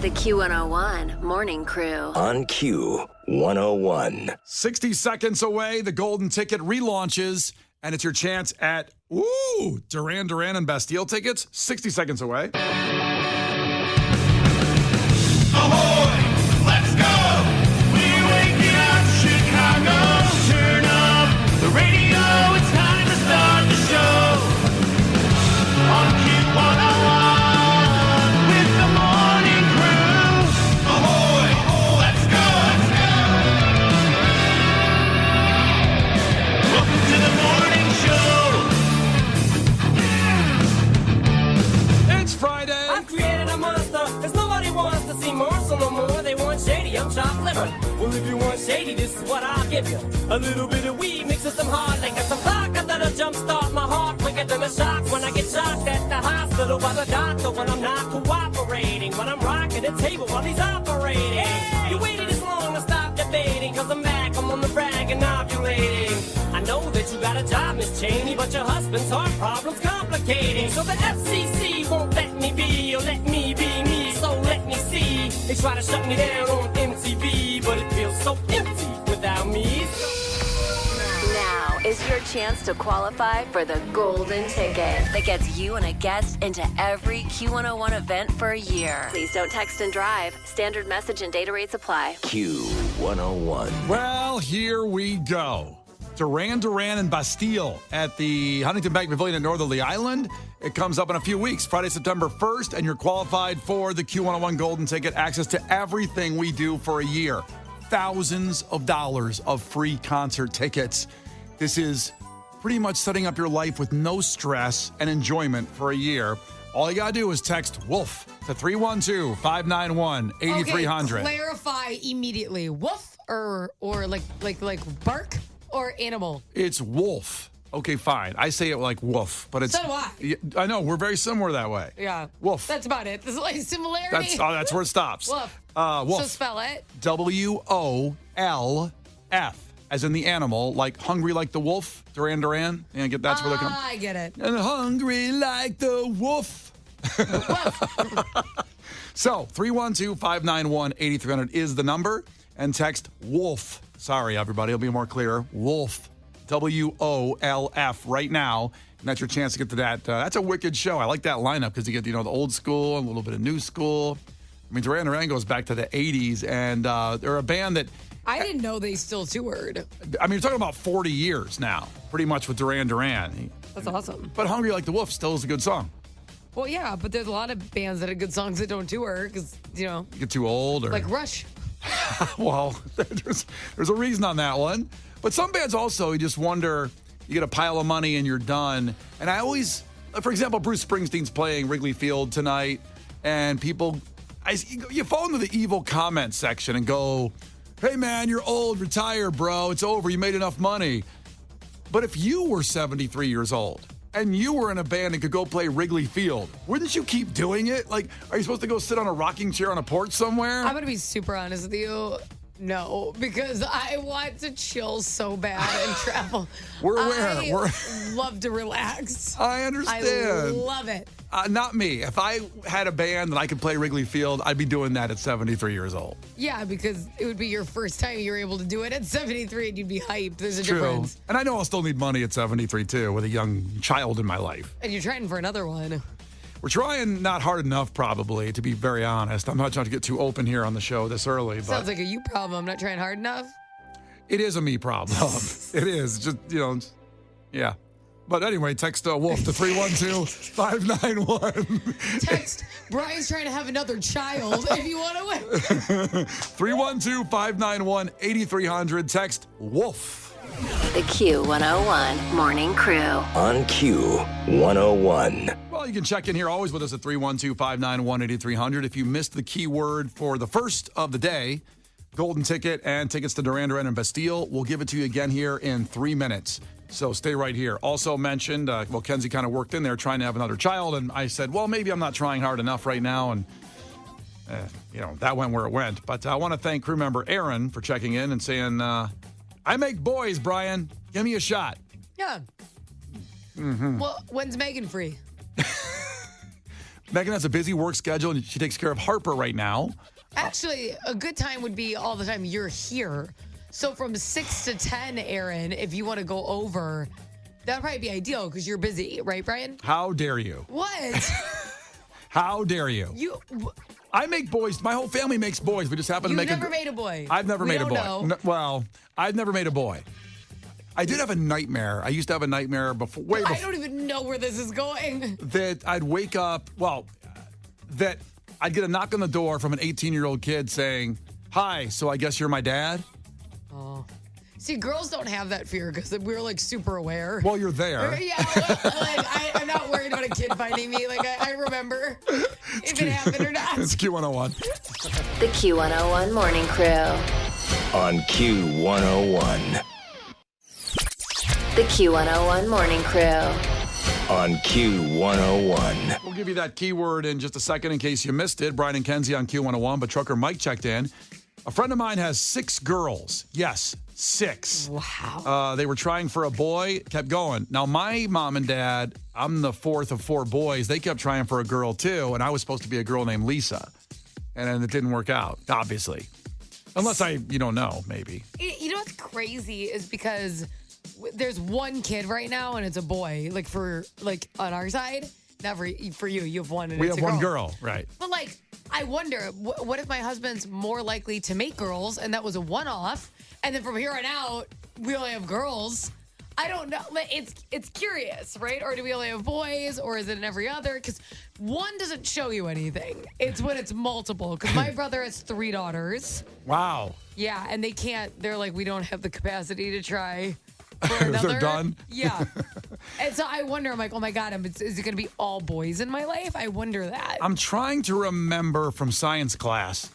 The Q101 Morning Crew. On Q101. 60 seconds away, the golden ticket relaunches, and it's your chance at, Duran Duran and Bastille tickets. 60 seconds away. Ahoy! Let's go! We're waking up Chicago. Turn up the radio. It's time to start the show. On Q101 with the Morning Crew. Ahoy! Let's go! Welcome to the morning show. It's Friday. I've created a monster, cause nobody wants to see Marshall no more. They want shady, I'm chopped liver. Well, if you want shady, this is what I'll give you. A little bit of weed mixed with some hard liquor, some vodka that'll jumpstart my heart quicker than a shock when I get shocked at the hospital by the doctor when I'm not cooperating. When I'm rocking the table while he's operating. Hey! You waited this long to stop debating, cause I'm back, I'm on the brag and ovulating. I know that you got a job, Miss Cheney, but your husband's heart problem's complicating. So the FCC won't let me be, or let me be me, so let me see. They try to shut me down on MTV, but it feels so empty without me. Now is your chance to qualify for the golden ticket that gets you and a guest into every Q101 event for a year. Please don't text and drive. Standard message and data rates apply. Q101. Well, here we go. Duran Duran and Bastille at the Huntington Bank Pavilion at Northerly Island. It comes up in a few weeks, Friday, September 1st, and you're qualified for the Q101 Golden Ticket, access to everything we do for a year. Thousands of dollars of free concert tickets. This is pretty much setting up your life with no stress and enjoyment for a year. All you got to do is text WOLF to 312-591-8300. Okay, clarify immediately. Woof or like bark or animal? It's wolf. Okay, fine. I say it like woof, but it's... So do I. I know. We're very similar that way. Yeah. Wolf. That's about it. There's like similarity. That's where it stops. Woof. Wolf. So spell it. WOLF, as in the animal, like hungry like the wolf, Duran Duran. And that's where they come. I get it. And hungry like the wolf. So, 312-591-8300 is the number. And text WOLF. Sorry, everybody. It'll be more clear. WOLF. WOLF right now. And that's your chance to get to that. That's a wicked show. I like that lineup because you get, the old school and a little bit of new school. I mean, Duran Duran goes back to the 80s, and they're a band that... I didn't know they still toured. I mean, you're talking about 40 years now, pretty much with Duran Duran. That's awesome. But Hungry Like the Wolf still is a good song. Well, yeah, but there's a lot of bands that have good songs that don't tour because, You get too old or... like Rush. Well, there's a reason on that one. But some bands also, you just wonder, you get a pile of money and you're done. And I always, for example, Bruce Springsteen's playing Wrigley Field tonight, and people, you fall into the evil comment section and go, hey man, you're old, retire, bro, it's over, you made enough money. But if you were 73 years old and you were in a band and could go play Wrigley Field, wouldn't you keep doing it? Like, are you supposed to go sit on a rocking chair on a porch somewhere? I'm going to be super honest with you. No, because I want to chill so bad and travel. We're aware. I love to relax. I understand. I love it. Not me. If I had a band that I could play Wrigley Field, I'd be doing that at 73 years old. Yeah, because it would be your first time you were able to do it at 73 and you'd be hyped. There's a difference. And I know I'll still need money at 73 too, with a young child in my life. And you're trying for another one. We're trying not hard enough, probably, to be very honest. I'm not trying to get too open here on the show this early. But Sounds like a you problem. I'm not trying hard enough. it is a me problem. It is. Just, yeah. But anyway, text Wolf to 312-591. Text, Brian's trying to have another child if you want to win. 312-591-8300. Text Wolf. The Q101 Morning Crew. On Q101. Well, you can check in here always with us at 312-591-8300. If you missed the keyword for the first of the day, golden ticket and tickets to Duran Duran and Bastille, we'll give it to you again here in 3 minutes. So stay right here. Also mentioned, Kenzie kind of worked in there trying to have another child, and I said, well, maybe I'm not trying hard enough right now, and that went where it went. But I want to thank crew member Aaron for checking in and saying, I make boys, Brian. Give me a shot. Yeah. Mm-hmm. Well, when's Megan free? Megan has a busy work schedule, and she takes care of Harper right now. Actually, a good time would be all the time you're here. So from 6 to 10, Aaron, if you want to go over, that'd probably be ideal because you're busy, right, Brian? How dare you? What? How dare you? I make boys. My whole family makes boys. We just happen to make You've never made a boy. I've never made a boy. Know. Well, I've never made a boy. I did have a nightmare. I used to have a nightmare before. I don't even know where this is going. That I'd wake up. Well, that I'd get a knock on the door from an 18-year-old kid saying, "Hi, so I guess you're my dad." Oh. See, girls don't have that fear because we're like super aware. Well, you're there. Yeah, I'm not worried about a kid finding me. Like, I remember if it happened or not. It's Q101. The Q101 Morning Crew. On Q101. The Q101 Morning Crew. On Q101. We'll give you that keyword in just a second in case you missed it. Brian and Kenzie on Q101, but Trucker Mike checked in. A friend of mine has 6 girls. Yes, 6. Wow. They were trying for a boy, kept going. Now, my mom and dad, I'm the 4th of 4 boys. They kept trying for a girl, too, and I was supposed to be a girl named Lisa. And then it didn't work out, obviously. Unless you don't know, maybe. You know what's crazy is because there's one kid right now, and it's a boy. Like, on our side, never for you. You have one, and We it's have a one girl, right. But, like, I wonder, what if my husband's more likely to make girls, and that was a one-off, and then from here on out, we only have girls? I don't know. It's curious, right? Or do we only have boys, or is it in every other? Because one doesn't show you anything. It's when it's multiple. Because my brother has 3 daughters. Wow. Yeah, and they can't. They're like, we don't have the capacity to try for another. They're done? Yeah. And so I wonder, I'm like, oh my God, is it going to be all boys in my life? I wonder that. I'm trying to remember from science class.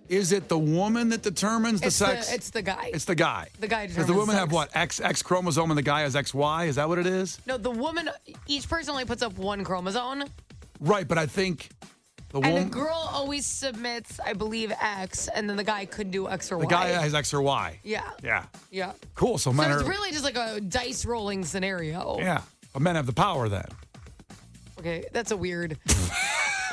Is it the woman that determines the sex? It's the guy. It's the guy. The guy Does determines the woman sex. have what? X chromosome and the guy has XY? Is that what it is? No, the woman, each person only puts up 1 chromosome. Right, but I think the And woman. the girl always submits, I believe, X, and then the guy could do X or Y. The guy has X or Y. Yeah. Yeah. Yeah. Cool. So men So are. it's really just like a dice rolling scenario. Yeah. But men have the power then. Okay, that's a weird.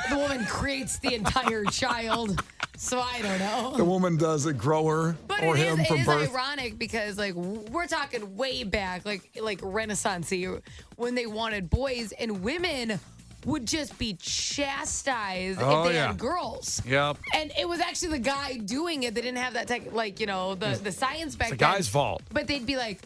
The woman creates the entire child, so I don't know. The woman does a grower But or him it from is birth. ironic because, like, we're talking way back, like Renaissance-y, when they wanted boys, and women would just be chastised Oh, if they yeah. had girls. Yep. And it was actually the guy doing it. They didn't have that the science back It's the then. guy's fault. But they'd be like,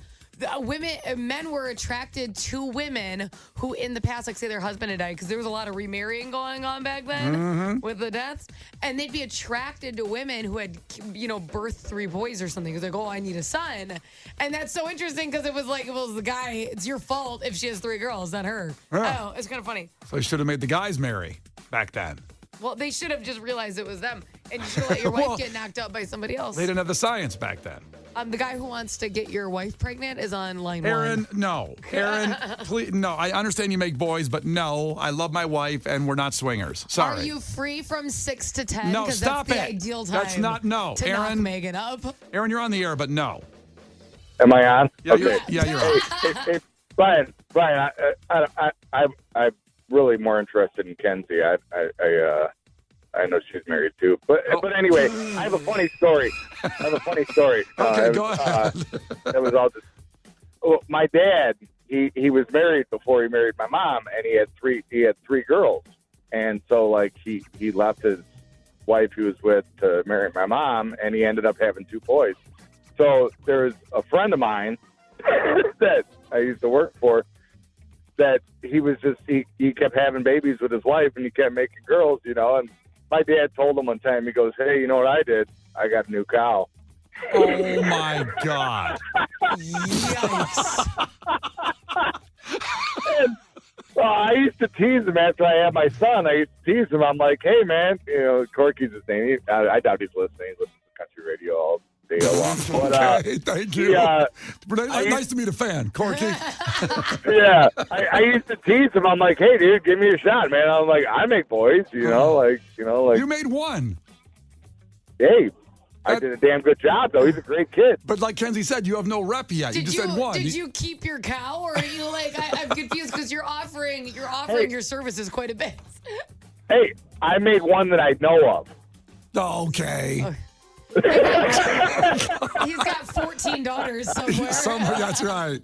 men were attracted to women who in the past, like say their husband had died, because there was a lot of remarrying going on back then Mm-hmm. with the deaths. And they'd be attracted to women who had, birthed 3 boys or something. Because like, oh, I need a son. And that's so interesting because it was like, well, the guy, it's your fault if she has 3 girls, not her. Yeah. Oh, it's kind of funny. So you should have made the guys marry back then. Well, they should have just realized it was them. And you should have let your wife Well, get knocked out by somebody else. They didn't have the science back then. The guy who wants to get your wife pregnant is on line 1. Aaron, no. Aaron, please, no. I understand you make boys, but no. I love my wife, and we're not swingers. Sorry. Are you free from 6 to 10? No, 'Cause stop that's the it. ideal time. That's not- no, To knock Aaron. Megan up. Aaron, you're on the air, but no. Am I on? Yeah, okay. you're on. Hey, Brian, I'm really more interested in Kenzie. I know she's married too, but anyway, I have a funny story. Okay, go ahead. That was all just. Well, my dad, he was married before he married my mom, and he had 3 girls, and so like he left his wife he was with to marry my mom, and he ended up having 2 boys. So there's a friend of mine that I used to work for that he kept having babies with his wife, and he kept making girls, and my dad told him one time, he goes, hey, you know what I did? I got a new cow. Oh, my God. Yikes. Well, I used to tease him after I had my son. I used to tease him. I'm like, hey, man, Corky's his name. I doubt he's listening. He listens to country radio all day long. But, Okay, thank you. Yeah, Nice to meet a fan, Corky. yeah. I used to tease him. I'm like, hey, dude, give me a shot, man. I'm like, I make boys, like. You made one. Hey, I did a damn good job, though. He's a great kid. But like Kenzie said, you have no rep yet. You just said one. Did you keep your cow, or are you like? I'm confused because you're offering your services quite a bit. Hey, I made one that I know of. Okay. He's got 14 daughters somewhere. That's right.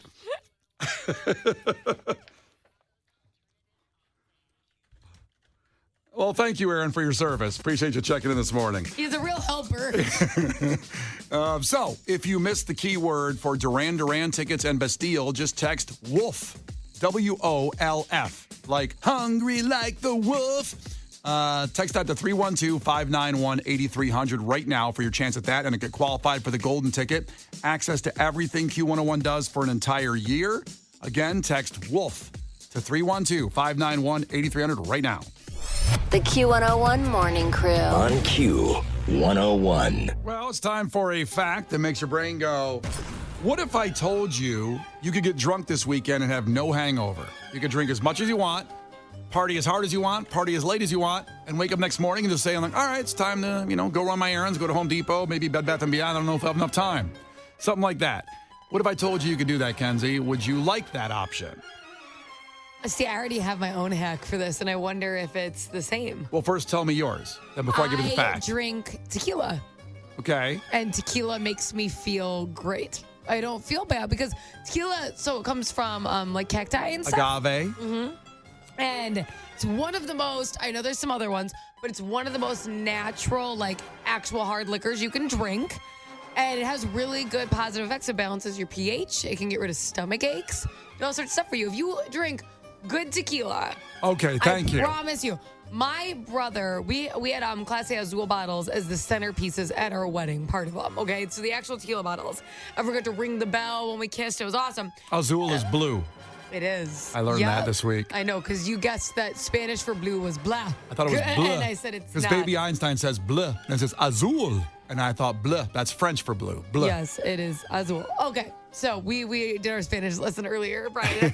Well, thank you, Aaron, for your service. Appreciate you checking in this morning. He's a real helper. So, if you missed the keyword for Duran Duran tickets and Bastille, just text WOLF, WOLF, like hungry like the wolf. Text that to 312-591-8300 right now for your chance at that, and to get qualified for the golden ticket. Access to everything Q101 does for an entire year. Again, text WOLF to 312-591-8300 right now. The Q101 Morning Crew. On Q101. Well, it's time for a fact that makes your brain go, what if I told you you could get drunk this weekend and have no hangover? You could drink as much as you want, party as hard as you want, party as late as you want, and wake up next morning and just say, all right, it's time to, go run my errands, go to Home Depot, maybe Bed Bath & Beyond. I don't know if I have enough time. Something like that. What if I told you could do that, Kenzie? Would you like that option? See, I already have my own hack for this, and I wonder if it's the same. Well, first tell me yours, then before I give you the fact. I drink tequila. Okay. And tequila makes me feel great. I don't feel bad because tequila, so it comes from like cacti and stuff. Agave. Mm-hmm. And it's one of the most, I know there's some other ones, but it's one of the most natural, like actual hard liquors you can drink. And it has really good positive effects. It balances your pH. It can get rid of stomach aches. And all sorts of stuff for you. If you drink good tequila. Okay, thank you. I promise you. My brother, we had Clase Azul bottles as the centerpieces at our wedding, part of them, okay? So the actual tequila bottles. I forgot to ring the bell when we kissed. It was awesome. Azul is blue. It is. I learned that this week. I know, because you guessed that Spanish for blue was blah. I thought it was bleu. And I said it's not. Because Baby Einstein says bleu, and it says azul. And I thought bleu, that's French for blue. Bleu. Yes, it is azul. Okay, so we did our Spanish lesson earlier, Brian.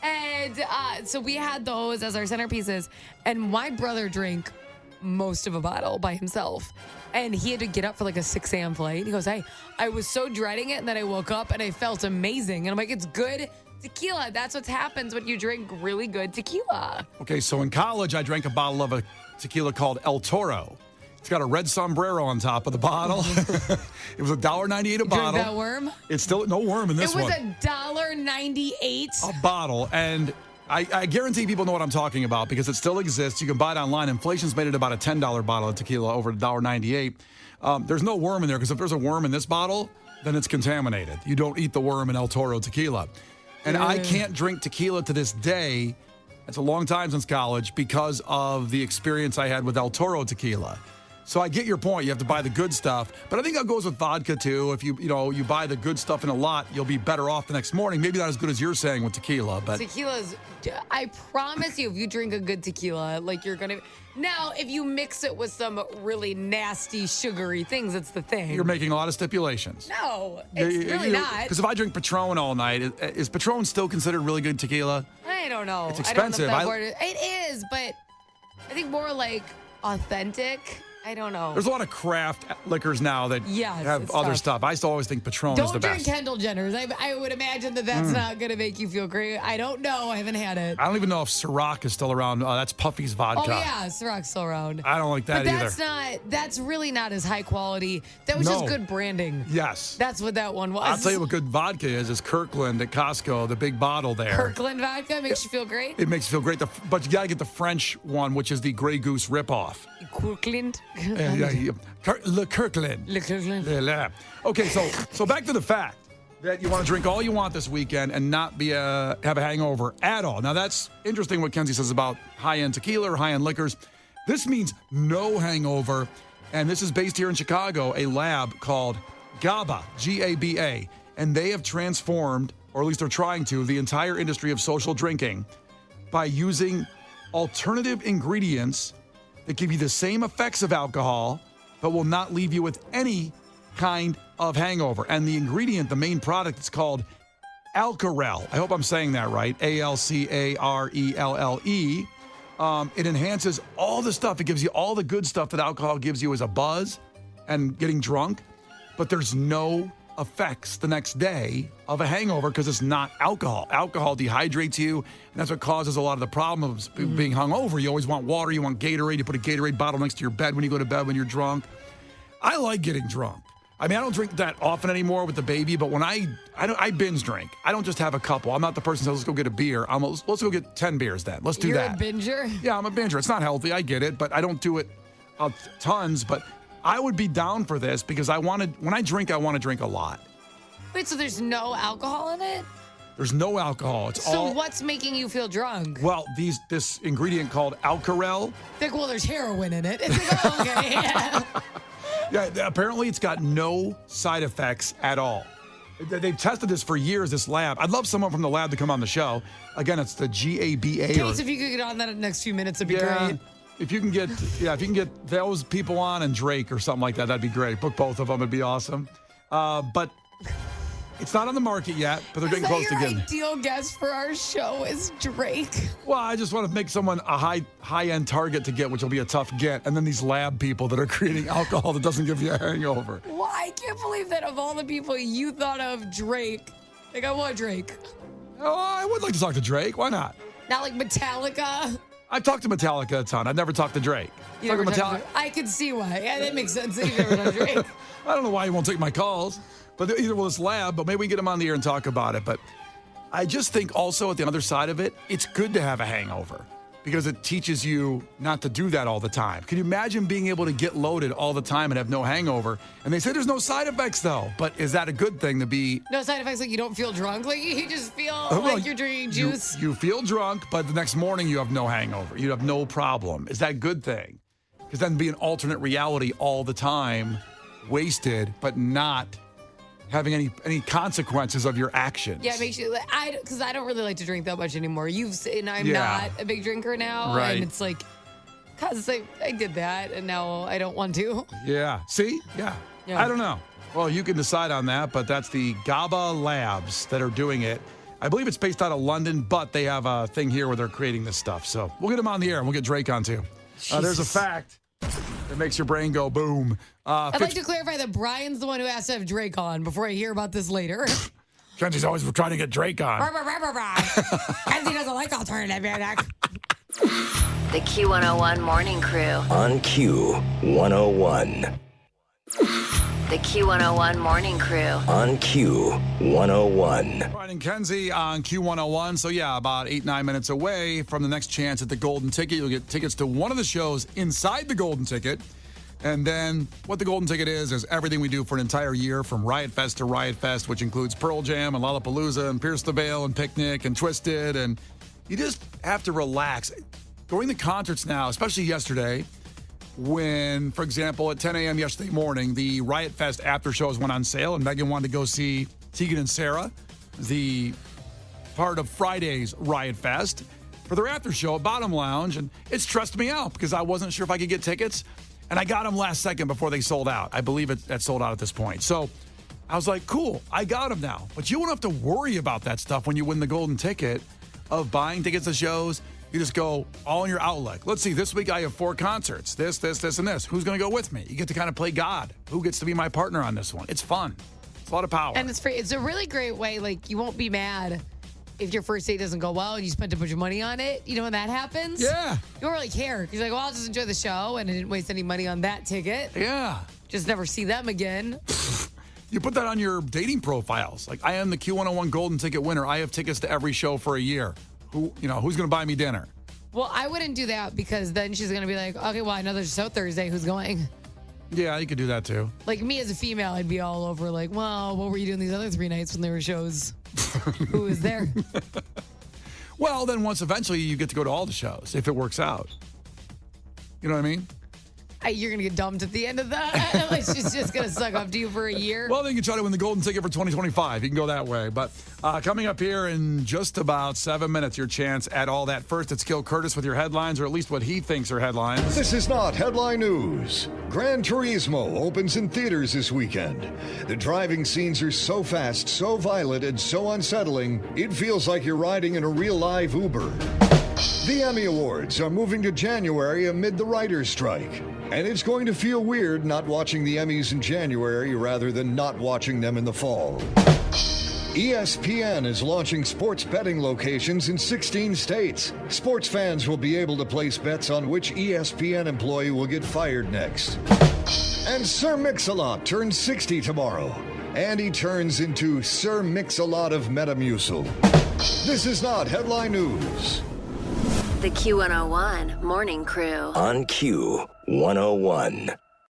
And so we had those as our centerpieces. And my brother drank most of a bottle by himself. And he had to get up for like a 6 a.m. flight. He goes, hey, I was so dreading it. And then I woke up and I felt amazing. And I'm like, it's good tequila. That's what happens when you drink really good tequila. Okay, so in college, I drank a bottle of a tequila called El Toro. It's got a red sombrero on top of the bottle. It was $1.98 a bottle. Drink that worm? It's still no worm in this one. It was $1.98 a bottle, and I guarantee people know what I'm talking about because it still exists. You can buy it online. Inflation's made it about a $10 bottle of tequila over $1.98. There's no worm in there because if there's a worm in this bottle, then it's contaminated. You don't eat the worm in El Toro tequila. And I can't drink tequila to this day. It's a long time since college because of the experience I had with El Toro tequila. So I get your point. You have to buy the good stuff. But I think that goes with vodka, too. If you buy the good stuff in a lot, you'll be better off the next morning. Maybe not as good as you're saying with tequila. But tequila's, I promise you, if you drink a good tequila, like you're going to. Now, if you mix it with some really nasty, sugary things, it's the thing. You're making a lot of stipulations. No, it's really not. Because if I drink Patron all night, is Patron still considered really good tequila? I don't know. It's expensive. It is, but I think more like authentic. I don't know. There's a lot of craft liquors now that have other tough. stuff. I used to always think Patron is the best. Don't drink Kendall Jenner's. I would imagine that's not going to make you feel great. I don't know. I haven't had it. I don't even know if Ciroc is still around. That's Puffy's vodka. Oh, yeah. Ciroc's still around. I don't like that either. But that's really not as high quality. That was just good branding. Yes. That's what that one was. I'll tell you what good vodka is Kirkland at Costco, the big bottle there. Kirkland vodka makes you feel great? It makes you feel great. But you got to get the French one, which is the Grey Goose ripoff. Kirkland? Le Kirkland. Le Kirkland. Yeah. Okay, so back to the fact that you want to drink all you want this weekend and not have a hangover at all. Now, that's interesting what Kenzie says about high-end tequila or high-end liquors. This means no hangover, and this is based here in Chicago, a lab called GABA, G-A-B-A, and they have transformed, or at least they're trying to, the entire industry of social drinking by using alternative ingredients that give you the same effects of alcohol, but will not leave you with any kind of hangover. And the ingredient, the main product, is called Alcarelle. I hope I'm saying that right. A-L-C-A-R-E-L-L-E. It enhances all the stuff. It gives you all the good stuff that alcohol gives you as a buzz and getting drunk, but there's no effects the next day of a hangover because it's not alcohol. Alcohol dehydrates you, and that's what causes a lot of the problems being hungover. You always want water, you want Gatorade, you put a Gatorade bottle next to your bed when you go to bed when you're drunk. I like getting drunk. I mean, I don't drink that often anymore with the baby, but when I binge drink. I don't just have a couple. I'm not the person who says, let's go get a beer. Let's go get 10 beers then. Let's do You're that. a binger? Yeah, I'm a binger. It's not healthy. I get it, but I don't do it tons. But I would be down for this because when I drink, I want to drink a lot. Wait, so there's no alcohol in it? There's no alcohol. It's So all. what's making you feel drunk? Well, this ingredient called Alcarel. Like, well, there's heroin in it. It's like, oh, okay, yeah. Yeah, apparently it's got no side effects at all. They've tested this for years, this lab. I'd love someone from the lab to come on the show. Again, it's the GABA. Case, if you could get on that in the next few minutes, it'd be great. If you can get those people on and Drake or something like that, that'd be great. Book both of them, it'd be awesome. But it's not on the market yet, but they're getting close to getting it. Ideal guest for our show is Drake. Well, I just want to make someone a high-end target to get, which will be a tough get. And then these lab people that are creating alcohol that doesn't give you a hangover. Well, I can't believe that of all the people you thought of, Drake. Like, I want Drake. Oh, I would like to talk to Drake. Why not? Not like Metallica. I've talked to Metallica a ton. I've never talked to Drake. You never talked to- I could see why. Yeah, that makes sense that you never talked to Drake. I don't know why he won't take my calls, but either will this lab, but maybe we can get him on the air and talk about it. But I just think also at the other side of it, it's good to have a hangover because it teaches you not to do that all the time. Can you imagine being able to get loaded all the time and have no hangover? And they say there's no side effects though, but is that a good thing to be? No side effects, like you don't feel drunk, like you just feel Well, like you're drinking juice. You feel drunk, but the next morning you have no hangover. You have no problem. Is that a good thing? Because then be an alternate reality all the time, wasted, but not having any consequences of your actions. Yeah, it makes you, because I don't really like to drink that much anymore. And I'm Yeah. not a big drinker now. Right. And it's like, because I did that and now I don't want to. Yeah. See? Yeah. Yeah. I don't know. Well, you can decide on that, but that's the GABA Labs that are doing it. I believe it's based out of London, but they have a thing here where they're creating this stuff. So we'll get them on the air and we'll get Drake on too. There's a fact that makes your brain go boom. I'd like to clarify that Brian's the one who has to have Drake on before I hear about this later. Kenzie's always trying to get Drake on. Kenzie doesn't like alternative music. The Q101 Morning Crew. On Q101. The Q101 Morning Crew. On Q101. Brian and Kenzie on Q101. So, yeah, about 8-9 minutes away from the next chance at the Golden Ticket. You'll get tickets to one of the shows inside the Golden Ticket. And then what the Golden Ticket is everything we do for an entire year from Riot Fest to Riot Fest, which includes Pearl Jam and Lollapalooza and Pierce the Veil and Picnic and Twisted. And you just have to relax. Going to concerts now, especially yesterday, when, for example, at 10 a.m. yesterday morning, the Riot Fest after shows went on sale, and Megan wanted to go see Tegan and Sarah, the part of Friday's Riot Fest, for their after show at Bottom Lounge, and it stressed me out because I wasn't sure if I could get tickets, and I got them last second before they sold out. I believe it sold out at this point. So I was like, cool, I got them now. But you won't have to worry about that stuff when you win the Golden Ticket of buying tickets to shows. You just go all in your outlet. Let's see, this week I have 4 concerts. This, and this. Who's going to go with me? You get to kind of play God. Who gets to be my partner on this one? It's fun. It's a lot of power. And it's free. It's a really great way. Like, you won't be mad if your first date doesn't go well and you spent a bunch of money on it. You know when that happens? Yeah. You don't really care. Because you're like, well, I'll just enjoy the show and I didn't waste any money on that ticket. Yeah. Just never see them again. You put that on your dating profiles. Like, I am the Q101 Golden Ticket winner. I have tickets to every show for a year. Who's going to buy me dinner? Well, I wouldn't do that because then she's going to be like, okay, well, I know there's a show Thursday. Who's going? Yeah, you could do that too. Like me as a female, I'd be all over like, well, what were you doing these other 3 nights when there were shows? Who was there? Well, then once eventually you get to go to all the shows if it works out. You know what I mean? You're going to get dumped at the end of that. Like, she's just going to suck up to you for a year. Well, then you can try to win the Golden Ticket for 2025. You can go that way. But coming up here in just about 7 minutes, your chance at all that. First, it's Gil Curtis with your headlines, or at least what he thinks are headlines. This is not headline news. Gran Turismo opens in theaters this weekend. The driving scenes are so fast, so violent, and so unsettling, it feels like you're riding in a real live Uber. The Emmy Awards are moving to January amid the writer's strike. And it's going to feel weird not watching the Emmys in January rather than not watching them in the fall. ESPN is launching sports betting locations in 16 states. Sports fans will be able to place bets on which ESPN employee will get fired next. And Sir Mix-a-Lot turns 60 tomorrow. And he turns into Sir Mix-a-Lot of Metamucil. This is not headline news. The Q101 Morning Crew. On Q101.